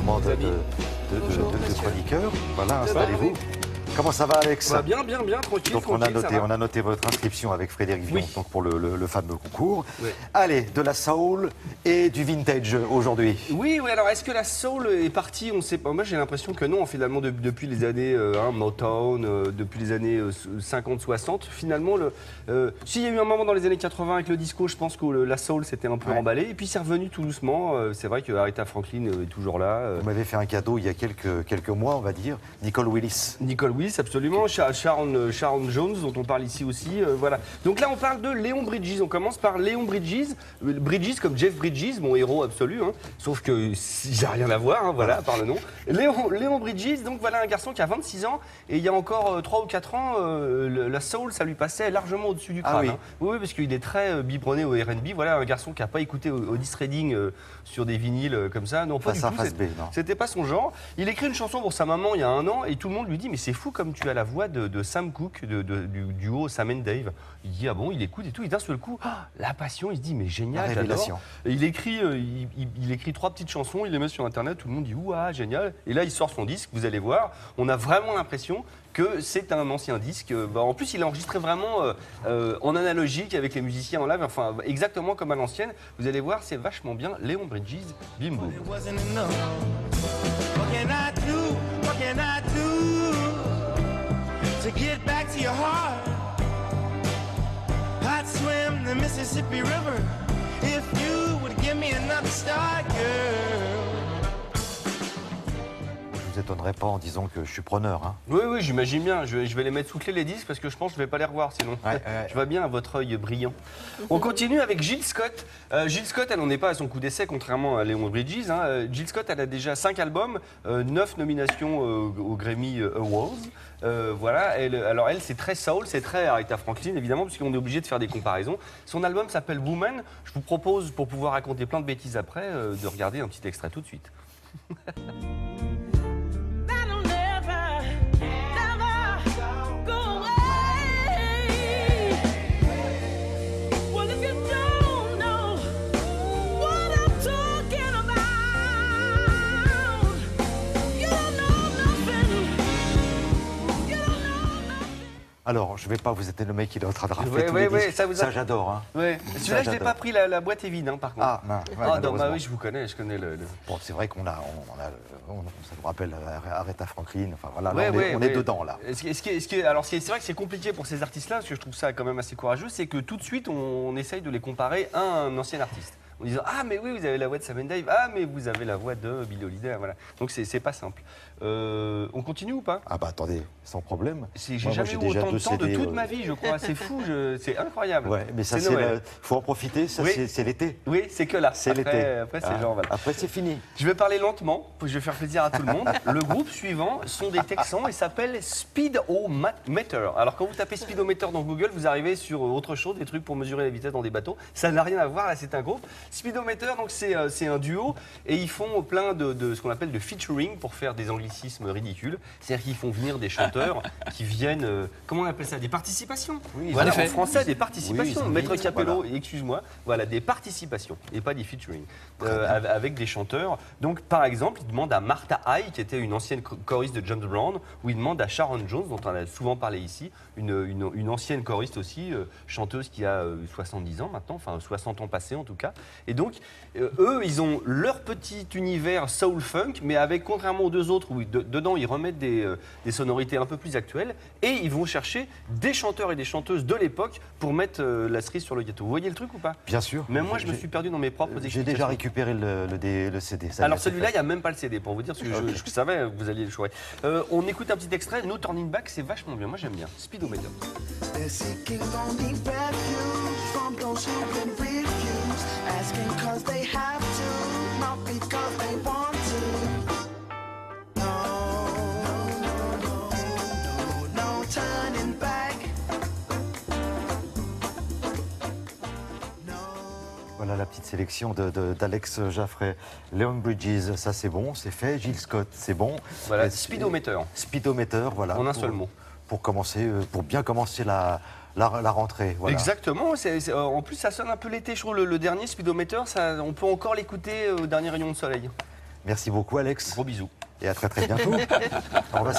changement de chroniqueur. Voilà, installez-vous. Comment ça va, Alex? Bah bien, tranquille. Donc tranquille, on a noté votre inscription avec Frédéric Villon, Oui. donc pour le fameux concours. Oui. Allez, de la soul et du vintage aujourd'hui. Oui, alors est-ce que la soul est partie? On sait pas. Moi j'ai l'impression que non, finalement, depuis les années Motown, depuis les années 50-60, finalement, s'il y a eu un moment dans les années 80 avec le disco, je pense que la soul s'était un peu emballée. Et puis c'est revenu tout doucement. C'est vrai que Aretha Franklin est toujours là. Vous m'avez fait un cadeau il y a quelques mois, on va dire, Nicole Willis. Nicole Willis, absolument. Sharon Jones, dont on parle ici aussi. Voilà. Donc là, on parle de Léon Bridges. On commence par Léon Bridges. Bridges comme Jeff Bridges, mon héros absolu. Hein. Sauf que j'ai rien à voir, hein, voilà, par le nom. Léon Bridges, donc voilà un garçon qui a 26 ans. Et il y a encore 3 ou 4 ans, la soul, ça lui passait largement au-dessus du crâne. Ah oui. Hein. Oui, parce qu'il est très biberonné au R&B. Voilà un garçon qui n'a pas écouté Otis Redding sur des vinyles comme ça. Non, pas du tout. C'était pas son genre. Il écrit une chanson pour sa maman il y a 1 an et tout le monde lui dit mais c'est fou comme tu as la voix de Sam Cooke, du duo Sam and Dave. Il dit ah bon, il écoute et tout, et d'un seul coup, la passion, il se dit mais génial, la révélation. Et il écrit 3 petites chansons, il les met sur internet, tout le monde dit ouah génial. Et là il sort son disque, vous allez voir, on a vraiment l'impression que c'est un ancien disque. En plus, il a enregistré vraiment en analogique avec les musiciens en live, enfin exactement comme à l'ancienne. Vous allez voir, c'est vachement bien. Léon Bridges, bim boum. To get back to your heart, I'd swim the Mississippi River if you would give me another start, girl. Je vous étonnerai pas en disant que je suis preneur. Hein. Oui, j'imagine bien. Je vais les mettre sous clé les disques parce que je pense que je vais pas les revoir sinon. Je vois bien à votre œil brillant. On continue avec Jill Scott. Jill Scott, elle n'en est pas à son coup d'essai contrairement à Léon Bridges. Hein. Jill Scott, elle a déjà 5 albums, 9 nominations aux Grammy Awards. Voilà. Alors elle, c'est très soul, c'est très Aretha Franklin évidemment parce qu'on est obligé de faire des comparaisons. Son album s'appelle Woman. Je vous propose, pour pouvoir raconter plein de bêtises après, de regarder un petit extrait tout de suite. Alors, je ne vais pas vous étonner, le mec, il est en train de rafler tous les disques. Ça j'adore. Hein. Ouais. Celui-là, je n'ai pas pris, la boîte est vide, hein, par contre. Ah, non, bah oui, je vous connais, je connais le... Bon, c'est vrai qu'on ça nous rappelle Aretha Franklin, enfin voilà, on est dedans, là. Alors, c'est vrai que c'est compliqué pour ces artistes-là, parce que je trouve ça quand même assez courageux, c'est que tout de suite, on essaye de les comparer à un ancien artiste. En disant ah mais oui vous avez la voix de Sam and Dave, ah mais vous avez la voix de Billie Holiday, voilà. Donc c'est pas simple. On continue ou pas? Ah bah attendez, sans problème. J'ai jamais eu autant de temps de toute ma vie, je crois. C'est fou, c'est incroyable. Ouais, mais ça faut en profiter, ça c'est l'été. Oui, c'est que là. C'est l'été. Après c'est genre voilà. Après c'est fini. Je vais parler lentement, je vais faire plaisir à tout le monde. Le groupe suivant sont des Texans et s'appelle Speedometer. Alors quand vous tapez Speedometer dans Google, vous arrivez sur autre chose, des trucs pour mesurer la vitesse dans des bateaux. Ça n'a rien à voir, là c'est un groupe. Speedometer, donc c'est un duo et ils font plein de ce qu'on appelle de featuring pour faire des anglicismes ridicules. C'est-à-dire qu'ils font venir des chanteurs qui viennent, comment on appelle ça, des participations. Oui, voilà, en français, des participations. Oui, Maître Capello, voilà. Excuse-moi, voilà, des participations et pas des featuring avec des chanteurs. Donc par exemple, il demande à Martha High, qui était une ancienne choriste de James Brown, ou il demande à Sharon Jones, dont on a souvent parlé ici, une ancienne choriste aussi, chanteuse qui a 70 ans maintenant, enfin 60 ans passés en tout cas. Et donc, eux, ils ont leur petit univers soul-funk, mais avec, contrairement aux deux autres, où dedans, ils remettent des sonorités un peu plus actuelles, et ils vont chercher des chanteurs et des chanteuses de l'époque pour mettre la cerise sur le gâteau. Vous voyez le truc ou pas? Bien sûr. Même moi, je me suis perdu dans mes propres explications. J'ai déjà récupéré le CD. Alors celui-là, il n'y a même pas le CD, pour vous dire, parce que je savais que vous alliez le choisir. On écoute un petit extrait, No Turning Back, c'est vachement bien, moi j'aime bien. Speedometer. Asking cause they have to, not because they want to. No turning back. Voilà la petite sélection d'Alex Jaffray. Léon Bridges, ça c'est bon, c'est fait. Jill Scott, c'est bon. Voilà, Speedometer. Speedometer, voilà. En un seul mot. Pour bien commencer la rentrée. Voilà. Exactement. En plus, ça sonne un peu l'été. Je trouve le dernier Speedometer, on peut encore l'écouter au dernier rayon de soleil. Merci beaucoup, Alex. Gros bisous. Et à très très bientôt. On va